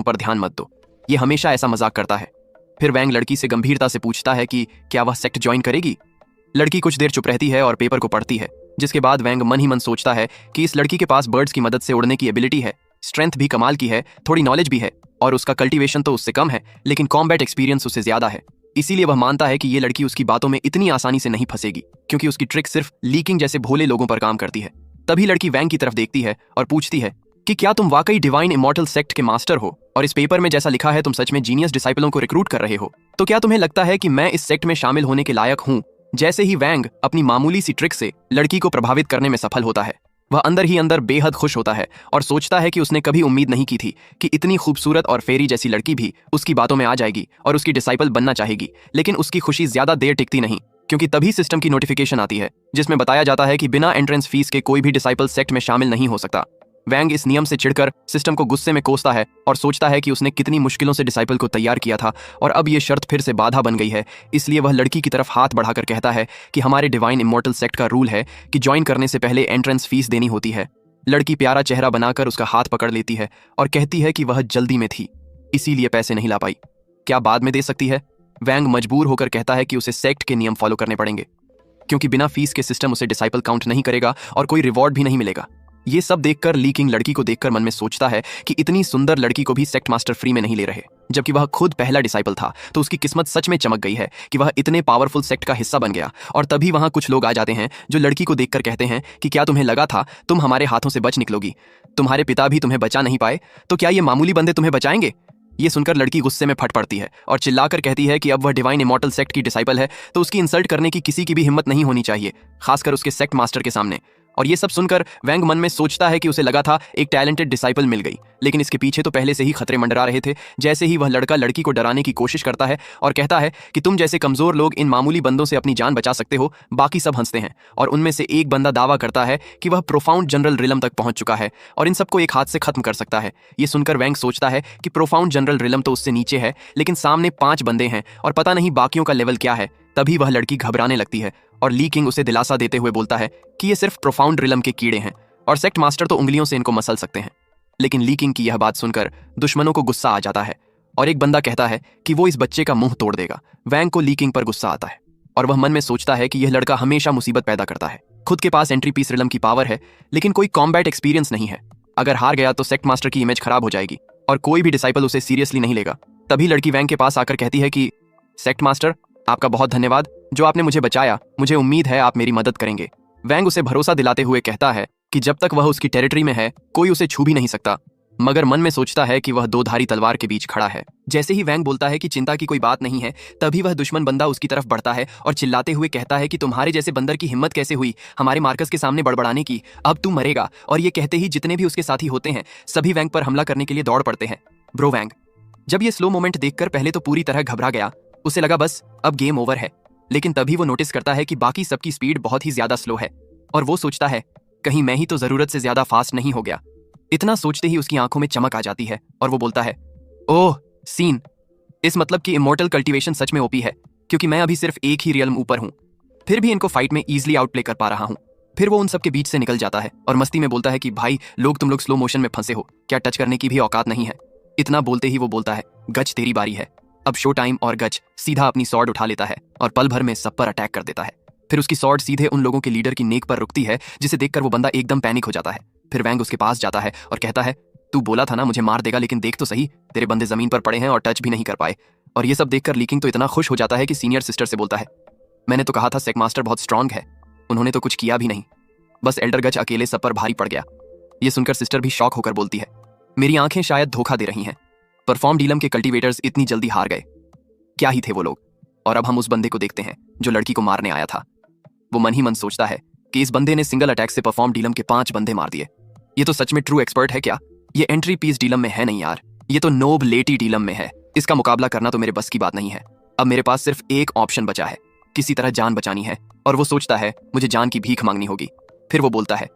पर ध्यान मत दो, ये हमेशा ऐसा मजाक करता है। फिर वैंग लड़की से गंभीरता से पूछता है कि क्या वह सेक्ट ज्वाइन करेगी। लड़की कुछ देर चुप रहती है और पेपर को पढ़ती है, जिसके बाद वैंग मन ही मन सोचता है कि इस लड़की के पास बर्ड्स की मदद से उड़ने की एबिलिटी है, स्ट्रेंथ भी कमाल की है, थोड़ी नॉलेज भी है और उसका कल्टीवेशन तो उससे कम है, लेकिन कॉम्बैट एक्सपीरियंस उससे ज्यादा है। इसीलिए वह मानता है कि ये लड़की उसकी बातों में इतनी आसानी से नहीं फंसेगी, क्योंकि उसकी ट्रिक सिर्फ लीकिंग जैसे भोले लोगों पर काम करती है। तभी लड़की वैंग की तरफ देखती है और पूछती है कि क्या तुम वाकई डिवाइन इमॉर्टल सेक्ट के मास्टर हो और इस पेपर में जैसा लिखा है तुम सच में जीनियस डिसाइपलों को रिक्रूट कर रहे हो, तो क्या तुम्हें लगता है कि मैं इस सेक्ट में शामिल होने के लायक हूँ। जैसे ही वैंग अपनी मामूली सी ट्रिक से लड़की को प्रभावित करने में सफल होता है, वह अंदर ही अंदर बेहद खुश होता है और सोचता है कि उसने कभी उम्मीद नहीं की थी कि इतनी खूबसूरत और फेरी जैसी लड़की भी उसकी बातों में आ जाएगी और उसकी डिसाइपल बनना चाहेगी। लेकिन उसकी खुशी ज्यादा देर टिकती नहीं, क्योंकि तभी सिस्टम की नोटिफिकेशन आती है जिसमें बताया जाता है कि बिना एंट्रेंस फीस के कोई भी डिसाइपल सेक्ट में शामिल नहीं हो सकता। वैंग इस नियम से चिढ़कर सिस्टम को गुस्से में कोसता है और सोचता है कि उसने कितनी मुश्किलों से डिसाइपल को तैयार किया था और अब ये शर्त फिर से बाधा बन गई है। इसलिए वह लड़की की तरफ हाथ बढ़ाकर कहता है कि हमारे डिवाइन इमॉर्टल सेक्ट का रूल है कि ज्वाइन करने से पहले एंट्रेंस फीस देनी होती है। लड़की प्यारा चेहरा बनाकर उसका हाथ पकड़ लेती है और कहती है कि वह जल्दी में थी, इसीलिए पैसे नहीं ला पाई। क्या बाद में दे सकती है? वैंग मजबूर होकर कहता है कि उसे सेक्ट के नियम फॉलो करने पड़ेंगे, क्योंकि बिना फीस के सिस्टम उसे डिसाइपल काउंट नहीं करेगा और कोई रिवॉर्ड भी नहीं मिलेगा। ये सब देखकर लीकिंग लड़की को देखकर मन में सोचता है कि इतनी सुंदर लड़की को भी सेक्ट मास्टर फ्री में नहीं ले रहे, जबकि वह खुद पहला डिसाइपल था। तो उसकी किस्मत सच में चमक गई है कि वह इतने पावरफुल सेक्ट का हिस्सा बन गया। और तभी वहां कुछ लोग आ जाते हैं जो लड़की को देखकर कहते हैं कि क्या तुम्हें लगा था तुम हमारे हाथों से बच निकलोगी? तुम्हारे पिता भी तुम्हें बचा नहीं पाए, तो क्या ये मामूली बंदे तुम्हें बचाएंगे? ये सुनकर लड़की गुस्से में फट पड़ती है और चिल्लाकर कहती है कि अब वह डिवाइन इमॉर्टल सेक्ट की डिसाइपल है, तो उसकी इंसल्ट करने की किसी की भी हिम्मत नहीं होनी चाहिए, खासकर उसके सेक्ट मास्टर के सामने। और ये सब सुनकर वैंग मन में सोचता है कि उसे लगा था एक टैलेंटेड डिसाइपल मिल गई, लेकिन इसके पीछे तो पहले से ही खतरे मंडरा रहे थे। जैसे ही वह लड़का लड़की को डराने की कोशिश करता है और कहता है कि तुम जैसे कमजोर लोग इन मामूली बंदों से अपनी जान बचा सकते हो, बाकी सब हंसते हैं। और उनमें से एक बंदा दावा करता है कि वह प्रोफाउंड जनरल रिलम तक पहुंच चुका है और इन सबको एक हाथ से खत्म कर सकता है। ये सुनकर वैंग सोचता है कि प्रोफाउंड जनरल रिलम तो उससे नीचे है, लेकिन सामने 5 बंदे हैं और पता नहीं बाकियों का लेवल क्या है। तभी वह लड़की घबराने लगती है और ली किंग उसे दिलासा देते हुए बोलता है कि ये सिर्फ प्रोफाउंड रिलम के कीड़े हैं और सेक्ट मास्टर तो उंगलियों से इनको मसल सकते हैं। लेकिन ली किंग की यह बात सुनकर दुश्मनों को गुस्सा आ जाता है और एक बंदा कहता है कि वो इस बच्चे का मुंह तोड़ देगा। वैंग को ली किंग पर गुस्सा आता है और वह मन में सोचता है कि यह लड़का हमेशा मुसीबत पैदा करता है। खुद के पास एंट्री पीस रिलम की पावर है, लेकिन कोई कॉम्बैट एक्सपीरियंस नहीं है। अगर हार गया तो सेक्ट मास्टर की इमेज खराब हो जाएगी और कोई भी डिसाइपल उसे सीरियसली नहीं लेगा। तभी लड़की वैंग के पास आकर कहती है कि सेक्ट मास्टर, आपका बहुत धन्यवाद जो आपने मुझे बचाया, मुझे उम्मीद है आप मेरी मदद करेंगे। वैंग उसे भरोसा दिलाते हुए कहता है कि जब तक वह उसकी टेरिटरी में है कोई उसे छू भी नहीं सकता, मगर मन में सोचता है कि वह 2 धारी तलवार के बीच खड़ा है। जैसे ही वैंग बोलता है कि चिंता की कोई बात नहीं है, तभी वह दुश्मन बंदा उसकी तरफ बढ़ता है और चिल्लाते हुए कहता है कि तुम्हारे जैसे बंदर की हिम्मत कैसे हुई हमारे मार्कस के सामने बड़बड़ाने की, अब तू मरेगा। और ये कहते ही जितने भी उसके साथी होते हैं सभी वैंग पर हमला करने के लिए दौड़ पड़ते हैं। ब्रो वैंग जब ये स्लो मोमेंट देखकर पहले तो पूरी तरह घबरा गया, उसे लगा बस अब गेम ओवर है। लेकिन तभी वो नोटिस करता है कि बाकी सबकी स्पीड बहुत ही ज्यादा स्लो है और वो सोचता है कहीं मैं ही तो जरूरत से ज्यादा फास्ट नहीं हो गया। इतना सोचते ही उसकी आंखों में चमक आ जाती है और वो बोलता है, ओह सीन, इस मतलब कि इमॉर्टल कल्टीवेशन सच में ओपी है, क्योंकि मैं अभी सिर्फ एक ही रियल्म ऊपर हूं, फिर भी इनको फाइट में ईजिली आउटप्ले कर पा रहा हूं। फिर वो उन सबके बीच से निकल जाता है और मस्ती में बोलता है कि भाई लोग तुम लोग स्लो मोशन में फंसे हो, क्या टच करने की भी औकात नहीं है। इतना बोलते ही वो बोलता है, गच तेरी बारी है। अब शो टाइम और गच सीधा अपनी सॉर्ड उठा लेता है और पल भर में सब पर अटैक कर देता है। फिर उसकी सॉर्ड सीधे उन लोगों के लीडर की नेक पर रुकती है, जिसे देखकर वो बंदा एकदम पैनिक हो जाता है। फिर वैंग उसके पास जाता है और कहता है, तू बोला था ना मुझे मार देगा, लेकिन देख तो सही तेरे बंदे जमीन पर पड़े हैं और टच भी नहीं कर पाए। और ये सब देखकर लीकिंग तो इतना खुश हो जाता है कि सीनियर सिस्टर से बोलता है, मैंने तो कहा था सेक मास्टर बहुत स्ट्रांग है, उन्होंने तो कुछ किया भी नहीं, बस एल्डर गच अकेले सब पर भारी पड़ गया। ये सुनकर सिस्टर भी शॉक होकर बोलती है, मेरी आंखें शायद धोखा दे रही हैं, परफॉर्म डीलम के कल्टीवेटर्स इतनी जल्दी हार गए, क्या ही थे वो लोग। और अब हम उस बंदे को देखते हैं जो लड़की को मारने आया था। वो मन ही मन सोचता है कि इस बंदे ने सिंगल अटैक से परफॉर्म डीलम के 5 बंदे मार दिए। ये तो सच में ट्रू एक्सपर्ट है क्या? ये एंट्री पीस डीलम में है नहीं यार, ये तो नोब लेटी डीलम में है। इसका मुकाबला करना तो मेरे बस की बात नहीं है। अब मेरे पास सिर्फ एक ऑप्शन बचा है, किसी तरह जान बचानी है। और वो सोचता है मुझे जान की भीख मांगनी होगी। फिर वो बोलता है,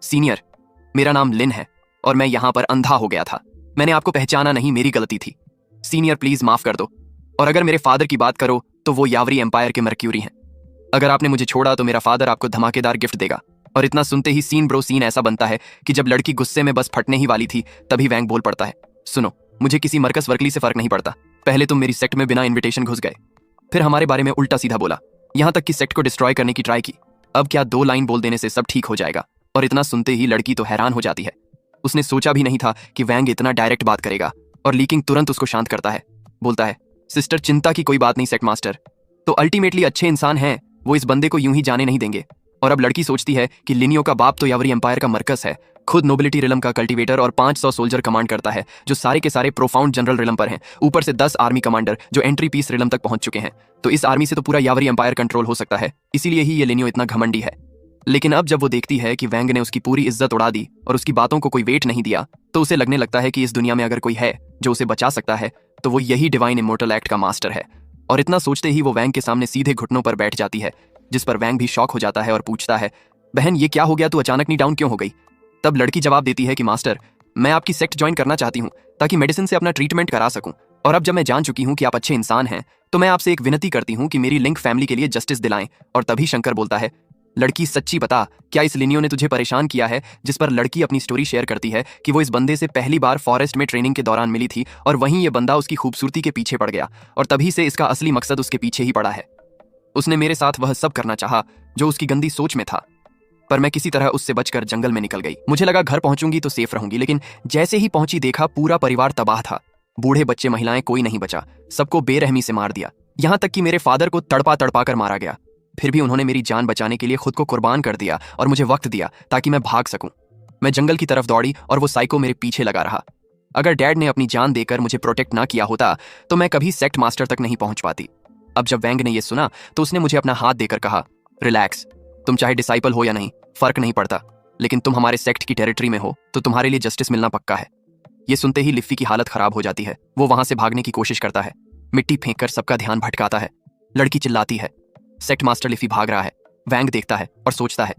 सीनियर मेरा नाम लिन है और मैं यहाँ पर अंधा हो गया था, मैंने आपको पहचाना नहीं, मेरी गलती थी। सीनियर प्लीज माफ कर दो। और अगर मेरे फादर की बात करो तो वो यावरी एम्पायर के मर्क्यूरी हैं। अगर आपने मुझे छोड़ा तो मेरा फादर आपको धमाकेदार गिफ्ट देगा। और इतना सुनते ही सीन ऐसा बनता है कि जब लड़की गुस्से में बस फटने ही वाली थी तभी वैंग बोल पड़ता है, सुनो मुझे किसी मरकस वर्कली से फर्क नहीं पड़ता। पहले तुम मेरी सेक्ट में बिना इन्विटेशन घुस गए, फिर हमारे बारे में उल्टा सीधा बोला, यहाँ तक कि सेक्ट को डिस्ट्रॉय करने की ट्राई की। अब क्या 2 लाइन बोल देने से सब ठीक हो जाएगा? और इतना सुनते ही लड़की तो हैरान हो जाती है। उसने सोचा भी नहीं था कि वैंग इतना डायरेक्ट बात करेगा, और लीकिंग तुरंत उसको शांत करता है। बोलता है, सिस्टर चिंता की कोई बात नहीं, सेक्ट मास्टर तो अल्टीमेटली अच्छे इंसान हैं, वो इस बंदे को यूं ही जाने नहीं देंगे। और अब लड़की सोचती है कि लिनियो का बाप तो यावरी एम्पायर का मरकस है, खुद नोबिलिटी रिलम का कल्टीवेटर और 500 सोल्जर कमांड करता है, जो सारे के सारे प्रोफाउंड जनरल रिलम पर हैं, ऊपर से 10 आर्मी कमांडर जो एंट्री पीस रिलम तक पहुंच चुके हैं। तो इस आर्मी से तो पूरा यावरी एम्पायर कंट्रोल हो सकता है, इसीलिए ही ये लिनियो इतना घमंडी है। लेकिन अब जब वो देखती है कि वैंग ने उसकी पूरी इज्जत उड़ा दी और उसकी बातों को कोई वेट नहीं दिया, तो उसे लगने लगता है कि इस दुनिया में अगर कोई है जो उसे बचा सकता है तो वो यही डिवाइन इमोर्टल एक्ट का मास्टर है। और इतना सोचते ही वो वैंग के सामने सीधे घुटनों पर बैठ जाती है, जिस पर वैंग भी शॉक हो जाता है और पूछता है, बहन ये क्या हो गया, तू अचानक नहीं डाउन क्यों हो गई? तब लड़की जवाब देती है कि मास्टर, मैं आपकी सेक्ट ज्वाइन करना चाहती हूँ ताकि मेडिसिन से अपना ट्रीटमेंट करा सकूं, और अब जब मैं जान चुकी हूँ कि आप अच्छे इंसान हैं तो मैं आपसे एक विनती करती हूँ कि मेरी लिंक फैमिली के लिए जस्टिस दिलाएं। और तभी शंकर बोलता है, लड़की सच्ची बता, क्या इस लिनियो ने तुझे परेशान किया है? जिस पर लड़की अपनी स्टोरी शेयर करती है कि वो इस बंदे से पहली बार फॉरेस्ट में ट्रेनिंग के दौरान मिली थी, और वहीं ये बंदा उसकी खूबसूरती के पीछे पड़ गया, और तभी से इसका असली मकसद उसके पीछे ही पड़ा है। उसने मेरे साथ वह सब करना चाहा जो उसकी गंदी सोच में था, पर मैं किसी तरह उससे बचकर जंगल में निकल गई। मुझे लगा घर पहुंचूंगी तो सेफ रहूंगी, लेकिन जैसे ही पहुंची देखा पूरा परिवार तबाह था। बूढ़े बच्चे महिलाएं कोई नहीं बचा, सबको बेरहमी से मार दिया, यहाँ तक कि मेरे फादर को तड़पा तड़पा कर मारा गया। फिर भी उन्होंने मेरी जान बचाने के लिए खुद को कुर्बान कर दिया और मुझे वक्त दिया ताकि मैं भाग सकूं। मैं जंगल की तरफ दौड़ी और वो साइको मेरे पीछे लगा रहा। अगर डैड ने अपनी जान देकर मुझे प्रोटेक्ट ना किया होता तो मैं कभी सेक्ट मास्टर तक नहीं पहुंच पाती। अब जब वैंग ने यह सुना तो उसने मुझे अपना हाथ देकर कहा, रिलैक्स, तुम चाहे डिसाइपल हो या नहीं फर्क नहीं पड़ता, लेकिन तुम हमारे सेक्ट की टेरिटरी में हो तो तुम्हारे लिए जस्टिस मिलना पक्का है। ये सुनते ही लिफ्फी की हालत खराब हो जाती है। वो वहां से भागने की कोशिश करता है, मिट्टी फेंककर सबका ध्यान भटकाता है। लड़की चिल्लाती है, सेक्ट मास्टर लिफ्फी भाग रहा है। वैंग देखता है और सोचता है,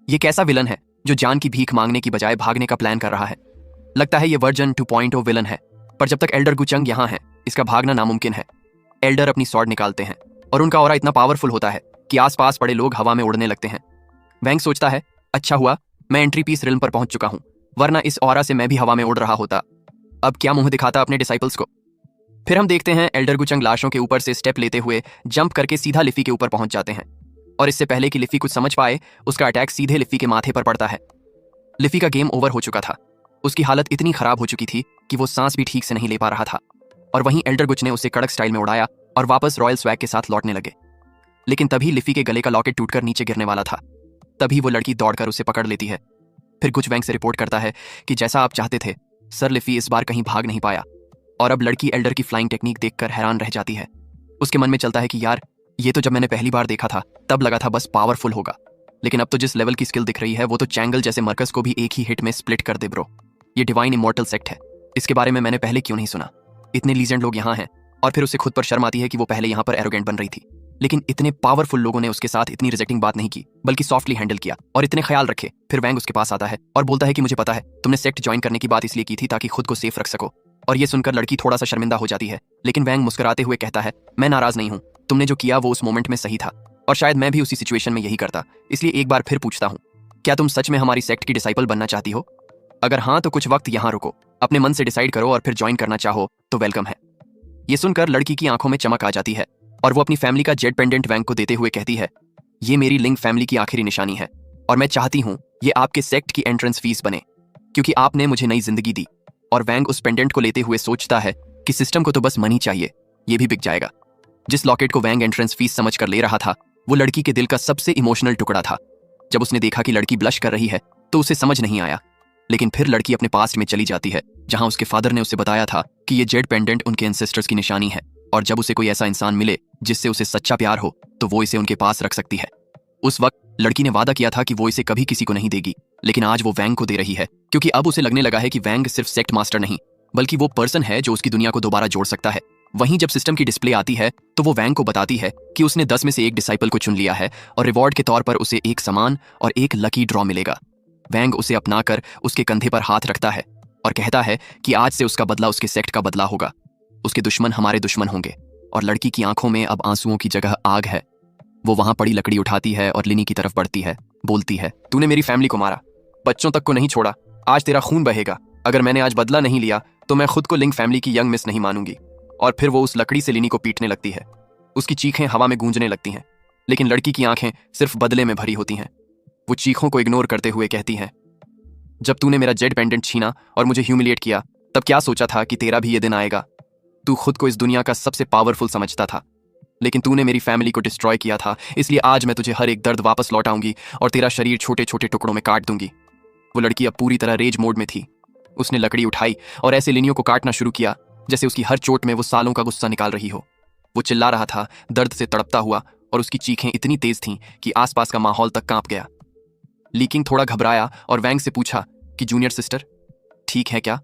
ये कैसा विलन है जो जान की भीख मांगने की बजाय भागने का प्लान कर रहा है? लगता है ये वर्जन 2.0 विलन है। पर जब तक एल्डर गुचंग यहाँ है, इसका भागना नामुमकिन है। एल्डर अपनी स्वॉर्ड निकालते हैं और उनका ऑरा इतना पावरफुल होता है कि आसपास पड़े लोग हवा में उड़ने लगते हैं। वैंग सोचता है, अच्छा हुआ मैं एंट्री पीस रिल्म पर पहुंच चुका हूं, वरना इस ऑरा से मैं भी हवा में उड़ रहा होता। अब क्या मुंह दिखाता अपने डिसाइपल्स को। फिर हम देखते हैं एल्डर गुचंग लाशों के ऊपर से स्टेप लेते हुए जंप करके सीधा लिफ्फी के ऊपर पहुंच जाते हैं, और इससे पहले कि लिफ्फी कुछ समझ पाए उसका अटैक सीधे लिफ्फी के माथे पर पड़ता है। लिफ्फी का गेम ओवर हो चुका था। उसकी हालत इतनी खराब हो चुकी थी कि वो सांस भी ठीक से नहीं ले पा रहा था, और वहीं एल्डर गुच ने उसे कड़क स्टाइल में उड़ाया और वापस रॉयल स्वैग के साथ लौटने लगे। लेकिन तभी लिफ्फी के गले का लॉकेट टूटकर नीचे गिरने वाला था। तभी वो लड़की दौड़कर उसे पकड़ लेती है। फिर गुच वैंग से रिपोर्ट करता है कि जैसा आप चाहते थे सर, लिफ्फी इस बार कहीं भाग नहीं पाया। और अब लड़की एल्डर की फ्लाइंग टेक्निक देखकर हैरान रह जाती है। उसके मन में चलता है कि यार, ये तो जब मैंने पहली बार देखा था तब लगा था बस पावरफुल होगा, लेकिन अब तो जिस लेवल की स्किल दिख रही है वो तो चैंगल जैसे मरकस को भी एक ही हिट में स्प्लिट कर दे ब्रो। ये डिवाइन इमॉर्टल सेक्ट है, इसके बारे में मैंने पहले क्यों नहीं सुना? इतने लीजेंड लोग यहाँ हैं। और फिर उसे खुद पर शर्म आती है कि वो पहले यहाँ पर एरोगेंट बन रही थी, लेकिन इतने पावरफुल लोगों ने उसके साथ इतनी रिजेक्टिंग बात नहीं की, बल्कि सॉफ्टली हैंडल किया और इतने ख्याल रखे। फिर वैंग उसके पास आता है और बोलता है कि मुझे पता है तुमने सेक्ट ज्वाइन करने की बात इसलिए की थी ताकि खुद को सेफ रख सको। और ये सुनकर लड़की थोड़ा सा शर्मिंदा हो जाती है, लेकिन वैंग मुस्कुराते हुए कहता है, मैं नाराज नहीं हूँ, तुमने जो किया वो उस मोमेंट में सही था, और शायद मैं भी उसी सिचुएशन में यही करता। इसलिए एक बार फिर पूछता हूँ, क्या तुम सच में हमारी सेक्ट की डिसाइपल बनना चाहती हो? अगर हाँ तो कुछ वक्त यहाँ रुको, अपने मन से डिसाइड करो, और फिर ज्वाइन करना चाहो तो वेलकम है। ये सुनकर लड़की की आंखों में चमक आ जाती है और वो अपनी फैमिली का जेड पेंडेंट वैंग को देते हुए कहती है, ये मेरी लिंक फैमिली की आखिरी निशानी है, और मैं चाहती हूँ ये आपके सेक्ट की एंट्रेंस फीस बने, क्योंकि आपने मुझे नई जिंदगी दी। और वैंग उस पेंडेंट को लेते हुए सोचता है कि सिस्टम को तो बस मनी चाहिए, ये भी बिक जाएगा। जिस लॉकेट को वैंग एंट्रेंस फीस समझ कर ले रहा था वो लड़की के दिल का सबसे इमोशनल टुकड़ा था। जब उसने देखा कि लड़की ब्लश कर रही है तो उसे समझ नहीं आया, लेकिन फिर लड़की अपने पास्ट में चली जाती है जहां उसके फादर ने उसे बताया था कि ये जेड पेंडेंट उनके एंसेस्टर्स की निशानी है, और जब उसे कोई ऐसा इंसान मिले जिससे उसे सच्चा प्यार हो तो वो इसे उनके पास रख सकती है। उस वक्त लड़की ने वादा किया था कि वो इसे कभी किसी को नहीं देगी, लेकिन आज वो वैंग को दे रही है, क्योंकि अब उसे लगने लगा है कि वैंग सिर्फ सेक्ट मास्टर नहीं बल्कि वो पर्सन है जो उसकी दुनिया को दोबारा जोड़ सकता है। वहीं जब सिस्टम की डिस्प्ले आती है तो वो वैंग को बताती है कि उसने 10 में से एक डिसाइपल को चुन लिया है, और रिवॉर्ड के तौर पर उसे एक सामान और एक लकी ड्रॉ मिलेगा। वैंग उसे अपनाकर उसके कंधे पर हाथ रखता है और कहता है कि आज से उसका बदला उसके सेक्ट का बदला होगा, उसके दुश्मन हमारे दुश्मन होंगे। और लड़की की आंखों में अब आंसुओं की जगह आग है। वो वहां पड़ी लकड़ी उठाती है और लिनी की तरफ बढ़ती है, बोलती है, तूने मेरी फैमिली को मारा, बच्चों तक को नहीं छोड़ा, आज तेरा खून बहेगा। अगर मैंने आज बदला नहीं लिया तो मैं खुद को लिंक फैमिली की यंग मिस नहीं मानूंगी। और फिर वो उस लकड़ी से लिनी को पीटने लगती है। उसकी चीखें हवा में गूंजने लगती हैं, लेकिन लड़की की आंखें सिर्फ बदले में भरी होती हैं। वो चीखों को इग्नोर करते हुए कहती है, जब तूने मेरा जेड पेंडेंट छीना और मुझे ह्यूमिलिएट किया, तब क्या सोचा था कि तेरा भी ये दिन आएगा? तू खुद को इस दुनिया का सबसे पावरफुल समझता था, लेकिन तूने मेरी फैमिली को डिस्ट्रॉय किया था। इसलिए आज मैं तुझे हर एक दर्द वापस लौटाऊंगी और तेरा शरीर छोटे छोटे टुकड़ों में काट दूंगी। वो लड़की अब पूरी तरह रेज मोड में थी। उसने लकड़ी उठाई और ऐसे लिनियों को काटना शुरू किया जैसे उसकी हर चोट में वो सालों का गुस्सा निकाल रही हो। वो चिल्ला रहा था, दर्द से तड़पता हुआ, और उसकी चीखें इतनी तेज थीं कि आसपास का माहौल तक कांप गया। लीकिंग थोड़ा घबराया और वैंग से पूछा कि जूनियर सिस्टर ठीक है क्या?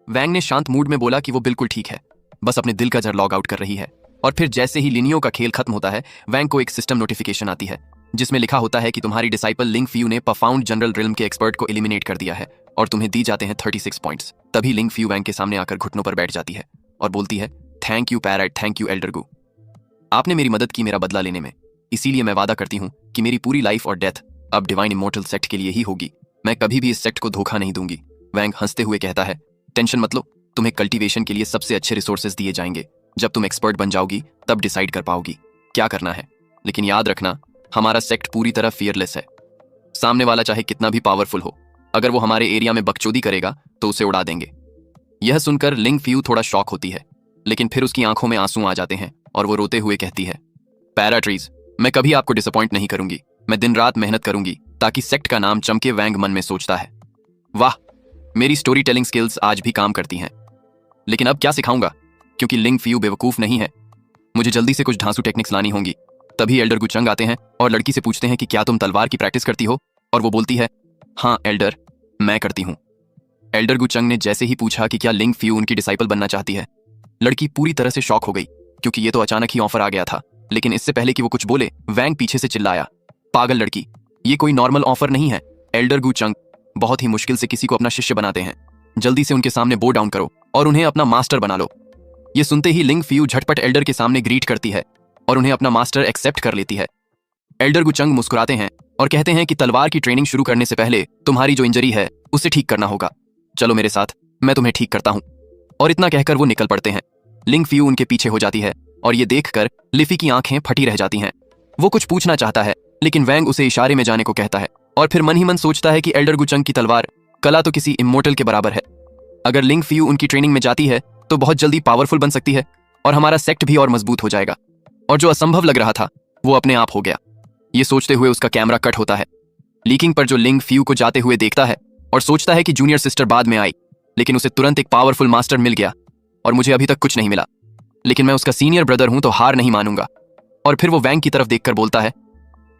वैंग ने शांत मूड में बोला कि वो बिल्कुल ठीक है, बस अपने दिल का जर लॉग आउट कर रही है। और फिर जैसे ही लिनियो का खेल खत्म होता है, वैंग को एक सिस्टम नोटिफिकेशन आती है जिसमें लिखा होता है कि तुम्हारी डिसाइपल लिंक फ्यू ने परफाउंड जनरल रिल्म के एक्सपर्ट को एलिमिनेट कर दिया है और तुम्हें दी जाते हैं 36 पॉइंट्स। तभी लिंक फ्यू वैंग के सामने आकर घुटनों पर बैठ जाती है और बोलती है, thank you parrot, thank you elder गू। आपने मेरी मदद की मेरा बदला लेने में, इसीलिए मैं वादा करती हूँ कि मेरी पूरी लाइफ और डेथ अब डिवाइन इमोर्टल सेक्ट के लिए ही होगी। मैं कभी भी इस सेक्ट को धोखा नहीं दूंगी। वैंग हंसते हुए कहता है, टेंशन मत लो, तुम्हें कल्टीवेशन के लिए सबसे अच्छे रिसोर्सेज दिए जाएंगे। जब तुम एक्सपर्ट बन जाओगी तब डिसाइड कर पाओगी क्या करना है। लेकिन याद रखना, हमारा सेक्ट पूरी तरह फियरलेस है। सामने वाला चाहे कितना भी पावरफुल हो, अगर वो हमारे एरिया में बकचोदी करेगा तो उसे उड़ा देंगे। यह सुनकर लिंक फ्यू थोड़ा शॉक होती है, लेकिन फिर उसकी आंखों में आंसू आ जाते हैं और वो रोते हुए कहती है, पैराट्रीज, मैं कभी आपको डिसअपॉइंट नहीं करूंगी। मैं दिन रात मेहनत करूंगी ताकि सेक्ट का नाम चमके। वैंग मन में सोचता है, वाह, मेरी स्टोरी टेलिंग स्किल्स आज भी काम करती हैं। लेकिन अब क्या सिखाऊंगा, क्योंकि लिंक फ्यू बेवकूफ नहीं है। मुझे जल्दी से कुछ ढांसू टेक्निक्स लानी होंगी। तभी एल्डर गुचंग आते हैं और लड़की से पूछते हैं कि क्या तुम तलवार की प्रैक्टिस करती हो? और वो बोलती है, हाँ एल्डर, मैं करती हूँ। एल्डर गुचंग ने जैसे ही पूछा कि क्या लिंक फ्यू उनकी डिसाइपल बनना चाहती है, लड़की पूरी तरह से शॉक हो गई, क्योंकि ये तो अचानक ही ऑफर आ गया था। लेकिन इससे पहले कि वो कुछ बोले, वैंग पीछे से चिल्लाया, पागल लड़की, ये कोई नॉर्मल ऑफर नहीं है। एल्डर गुचंग बहुत ही मुश्किल से किसी को अपना शिष्य बनाते हैं। जल्दी से उनके सामने बो डाउन करो और उन्हें अपना मास्टर बना लो। ये सुनते ही लिंक फ्यू झटपट एल्डर के सामने ग्रीट करती है और उन्हें अपना मास्टर एक्सेप्ट कर लेती है। एल्डर गुचंग मुस्कुराते हैं और कहते हैं कि तलवार की ट्रेनिंग शुरू करने से पहले तुम्हारी जो इंजरी है उसे ठीक करना होगा। चलो मेरे साथ, मैं तुम्हें ठीक करता हूँ। और इतना कहकर वो निकल पड़ते हैं। लिंक फ्यू उनके पीछे हो जाती है और ये देखकर लिफी की आंखें फटी रह जाती हैं। वो कुछ पूछना चाहता है, लेकिन वैंग उसे इशारे में जाने को कहता है और फिर मन ही मन सोचता है कि एल्डर गुचंग की तलवार कला तो किसी इमोर्टल के बराबर है। अगर लिंक फ्यू उनकी ट्रेनिंग में जाती है तो बहुत जल्दी पावरफुल बन सकती है और हमारा सेक्ट भी और मजबूत हो जाएगा। और जो असंभव लग रहा था वो अपने आप हो गया। ये सोचते हुए उसका कैमरा कट होता है। लीकिंग पर जो लिंक फ्यू को जाते हुए देखता है और सोचता है कि जूनियर सिस्टर बाद में आई, लेकिन उसे तुरंत एक पावरफुल मास्टर मिल गया और मुझे अभी तक कुछ नहीं मिला। लेकिन मैं उसका सीनियर ब्रदर हूं तो हार नहीं मानूंगा। और फिर वो वैंग की तरफ देखकर बोलता है,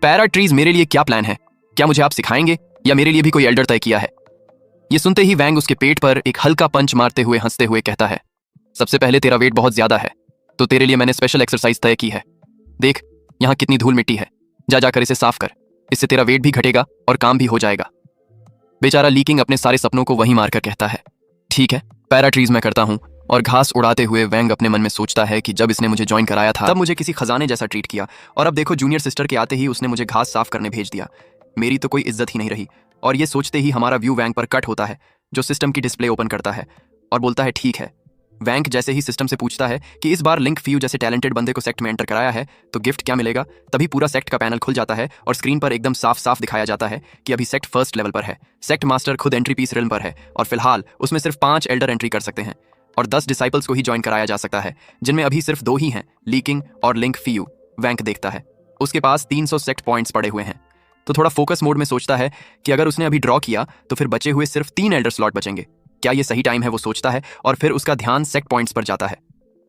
पैराट्रीज, मेरे लिए क्या प्लान है? क्या मुझे आप सिखाएंगे या मेरे लिए भी कोई एल्डर तय किया है? ये सुनते ही वैंग उसके पेट पर एक हल्का पंच मारते हुए हंसते हुए कहता है, सबसे पहले तेरा वेट बहुत ज्यादा है, तो तेरे लिए मैंने स्पेशल एक्सरसाइज तय की है। देख यहाँ कितनी धूल मिट्टी है, जा जाकर इसे साफ कर। इससे तेरा वेट भी घटेगा और काम भी हो जाएगा। बेचारा लीकिंग अपने सारे सपनों को वहीं मारकर कहता है, ठीक है पैराट्रीज, मैं करता हूँ। और घास उड़ाते हुए वैंग अपने मन में सोचता है कि जब इसने मुझे ज्वाइन कराया था तब मुझे किसी खजाने जैसा ट्रीट किया, और अब देखो जूनियर सिस्टर के आते ही उसने मुझे घास साफ करने भेज दिया। मेरी तो कोई इज्जत ही नहीं रही। और ये सोचते ही हमारा व्यू वैंग पर कट होता है, जो सिस्टम की डिस्प्ले ओपन करता है और बोलता है, ठीक है। वैंग जैसे ही सिस्टम से पूछता है कि इस बार लिंक फ्यू जैसे टैलेंटेड बंदे को सेक्ट में एंटर कराया है तो गिफ्ट क्या मिलेगा, तभी पूरा सेक्ट का पैनल खुल जाता है और स्क्रीन पर एकदम साफ साफ दिखाया जाता है कि अभी सेक्ट फर्स्ट लेवल पर है। सेक्ट मास्टर खुद एंट्री पीस रिल्म पर है और फिलहाल उसमें सिर्फ 5 एल्डर एंट्री कर सकते हैं और 10 डिसाइपल्स को ही ज्वाइन कराया जा सकता है, जिनमें अभी सिर्फ 2 ही हैं, लीकिंग और लिंक फ्यू। वैंग देखता है उसके पास 300 सेक्ट पॉइंट्स पड़े हुए हैं, तो थोड़ा फोकस मोड में सोचता है कि अगर उसने अभी ड्रॉ किया तो फिर बचे हुए सिर्फ 3 एल्डर स्लॉट बचेंगे। क्या ये सही टाइम है, वो सोचता है और फिर उसका ध्यान सेक्ट पॉइंट्स पर जाता है।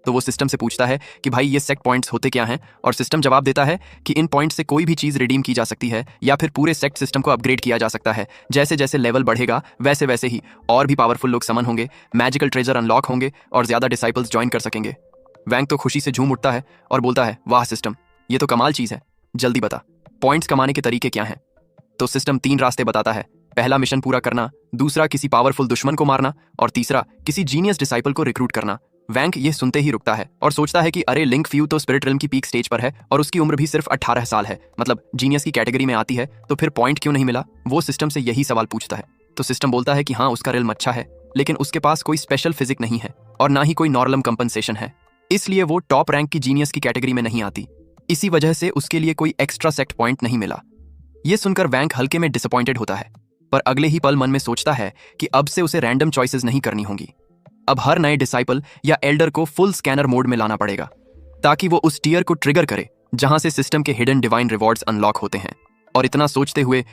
तो वो सिस्टम से पूछता है कि भाई ये सेक्ट पॉइंट्स होते क्या हैं, और सिस्टम जवाब देता है कि इन पॉइंट्स से कोई भी चीज़ रिडीम की जा सकती है या फिर पूरे सेक्ट सिस्टम को अपग्रेड किया जा सकता है। जैसे जैसे लेवल बढ़ेगा वैसे वैसे ही और भी पावरफुल लोग समन होंगे, मैजिकल ट्रेजर अनलॉक होंगे और ज़्यादा डिसाइपल्स ज्वाइन कर सकेंगे। वैंग तो खुशी से झूम उठता है और बोलता है, वाह सिस्टम, ये तो कमाल चीज़ है, जल्दी बता पॉइंट्स कमाने के तरीके क्या हैं। तो सिस्टम 3 रास्ते बताता है, पहला मिशन पूरा करना, दूसरा किसी पावरफुल दुश्मन को मारना और तीसरा किसी जीनियस डिसाइपल को रिक्रूट करना। वैंग ये सुनते ही रुकता है और सोचता है कि अरे लिंक फ्यू तो स्पिरिट रिल्म की पीक स्टेज पर है और उसकी उम्र भी सिर्फ 18 साल है, मतलब जीनियस की कैटेगरी में आती है, तो फिर पॉइंट क्यों नहीं मिला? वो सिस्टम से यही सवाल पूछता है। तो सिस्टम बोलता है कि हाँ उसका रिल्म अच्छा है, लेकिन उसके पास कोई स्पेशल फिजिक नहीं है और ना ही कोई नॉर्मल कंपनसेशन है, इसलिए वो टॉप रैंक की जीनियस की कैटेगरी में नहीं आती। इसी वजह से उसके लिए कोई एक्स्ट्रा सेक्ट पॉइंट नहीं मिला। ये सुनकर वैंग हल्के में डिसअपॉइंटेड होता है, पर अगले ही पल मन में सोचता है कि अब से उसे रैंडम चॉइसेस नहीं करनी होंगी। अब हर नए डिसाइपल या एल्डर को फुल स्कैनर मोड में लाना पड़ेगा ताकि वो उस टियर को ट्रिगर करे जहां से सिस्टम के हिडन डिवाइन रिवॉर्ड्स अनलॉक होते हैं। और इतना सोचते हुए